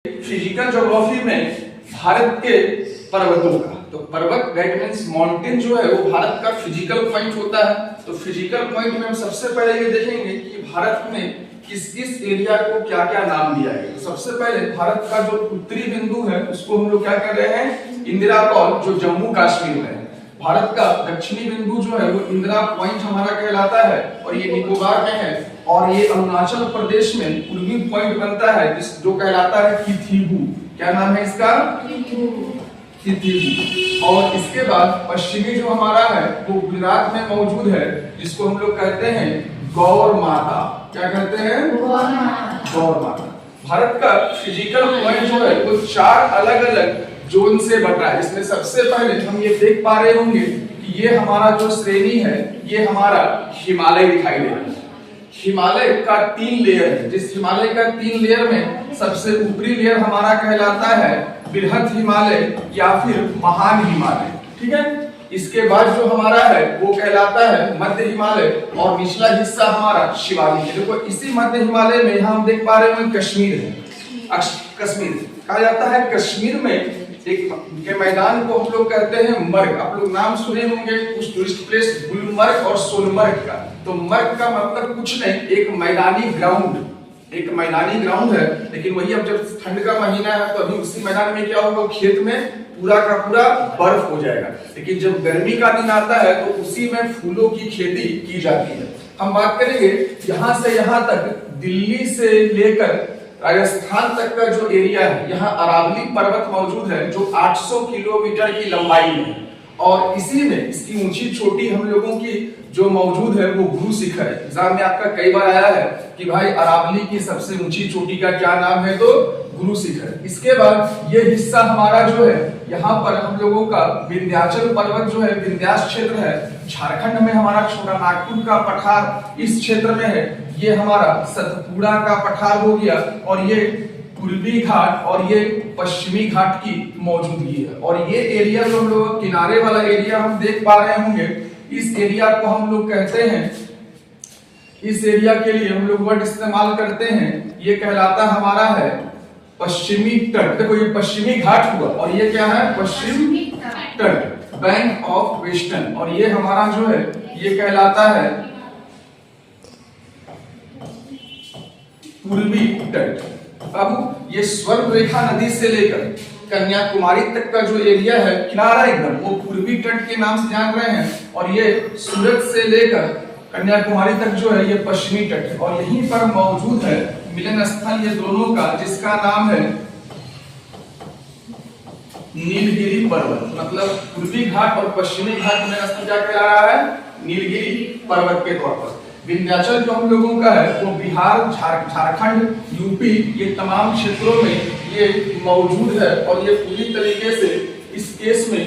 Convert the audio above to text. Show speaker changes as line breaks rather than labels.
Physical geography में भारत के पर्वतों का, तो पर्वत दैट मींस माउंटेन जो है वो भारत का फिजिकल पॉइंट होता है। तो फिजिकल पॉइंट में हम सबसे पहले ये देखेंगे कि भारत में किस किस एरिया को क्या क्या नाम दिया है। तो सबसे पहले भारत का जो उत्तरी बिंदु है उसको हम लोग क्या कर रहे हैं, इंदिरा कॉल, जो जम्मू कश्मीर में है। भारत का दक्षिणी बिंदु जो है वो इंदिरा पॉइंट हमारा कहलाता है और ये निकोबार में है। और ये अरुणाचल प्रदेश में पूर्वी पॉइंट बनता है जो कहलाता है किथिबू। क्या नाम है इसका? किथिबू। और इसके बाद पश्चिमी जो हमारा है वो गुजरात में मौजूद है, जिसको हम लोग कहते हैं गौर माता। क्या कहते हैं? गौर माता। भारत का फिजिकल पॉइंट जो है वो 4 अलग अलग जोन से बटा है। इसमें सबसे पहले हम ये देख पा रहे होंगे कि ये हमारा जो श्रेणी है ये हमारा हिमालय दिखाई दे रहा है। हिमालय का 3 लेयर है, जिस हिमालय का 3 लेयर में सबसे ऊपरी लेयर हमारा कहलाता है बृहद हिमालय या फिर महान हिमालय। ठीक है। इसके बाद जो हमारा है वो कहलाता है मध्य हिमालय और निचला हिस्सा हमारा शिवालिक है। देखो इसी मध्य हिमालय में यहाँ हम देख पा रहे हैं कश्मीर है। कश्मीर कहा जाता है, कश्मीर में एक के मैदान को हम लोग कहते हैं मर्ग। आप लोग नाम सुने होंगे कुछ टूरिस्ट प्लेस गुलमर्ग और सोनमर्ग का। तो मर्ग का मतलब कुछ नहीं, एक मैदानी ग्राउंड है। लेकिन वही अब जब ठंड का महीना है तो अभी उसी मैदान में क्या होगा, खेत में पूरा का पूरा बर्फ हो जाएगा। लेकिन जब गर्मी का दिन आता है तो उसी में फूलों की खेती की जाती है। हम बात करेंगे यहाँ से यहाँ तक, दिल्ली से लेकर राजस्थान तक का जो एरिया है, यहाँ अरावली पर्वत मौजूद है जो 800 किलोमीटर की लंबाई में है। और इसी में इसकी ऊंची चोटी हम लोगों की जो मौजूद है वो गुरु शिखर है। एग्जाम में आपका कई बार आया है कि भाई अरावली की सबसे ऊंची चोटी का क्या नाम है, तो गुरु शिखर। इसके बाद ये हिस्सा हमारा जो है यहाँ पर हम लोगों का विंध्याचल पर्वत जो है विंध्यास क्षेत्र है। झारखंड में हमारा छोटा नागपुर का पठार इस क्षेत्र में है। ये हमारा सतपुड़ा का पठार हो गया और ये पूर्वी घाट और ये पश्चिमी घाट की मौजूदगी है। और ये एरिया जो हम लोग किनारे वाला एरिया हम देख पा रहे होंगे, इस एरिया को हम लोग कहते हैं, इस एरिया के लिए हम लोग वर्ड इस्तेमाल करते हैं, ये कहलाता हमारा है पश्चिमी तट। देखो ये पश्चिमी घाट हुआ और ये क्या है, पश्चिमी तट, बैंक ऑफ वेस्टर्न। और ये हमारा जो है ये कहलाता है पूर्वी तट। बाबू ये स्वर्ण रेखा नदी से लेकर कन्याकुमारी तक का जो एरिया है किनारा एकदम, वो पूर्वी तट के नाम से जान रहे हैं। और ये सूरत से लेकर कन्याकुमारी तक जो है ये पश्चिमी तट है। और यहीं पर मौजूद है मिलन स्थल ये दोनों का, जिसका नाम है नीलगिरी पर्वत। मतलब पूर्वी घाट और पश्चिमी घाट में स्थल क्या कहला रहा है, नीलगिरी पर्वत के तौर पर। विंध्याचल जो हम लोगों का है वो बिहार, झारखंड, यूपी, ये तमाम क्षेत्रों में ये मौजूद है। और ये पूरी तरीके से इस केस में